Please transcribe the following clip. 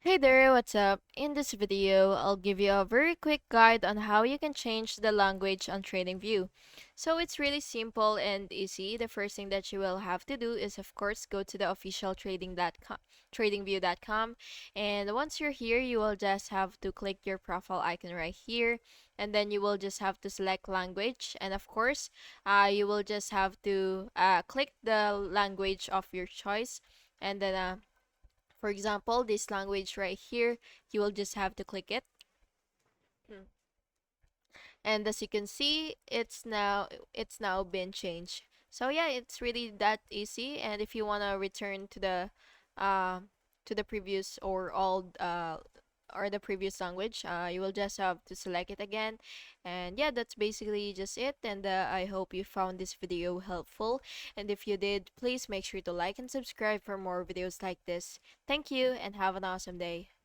Hey there, what's up? In this video, I'll give you a very quick guide on how you can change the language on TradingView. So it's really simple and easy. The first thing that you will have to do is of course go to the official tradingview.com, and once you're here, you will just have to click your profile icon right here, and then you will just have to select language, and of course, you will just have to click the language of your choice, and then for example, this language right here, you will just have to click it. Mm. And as you can see, it's now been changed. So yeah, it's really that easy. And if you want to return uh to the previous or the previous language, you will just have to select it again. And yeah, that's basically just it. And I hope you found this video helpful, and if you did, please make sure to like and subscribe for more videos like this. Thank you and have an awesome day.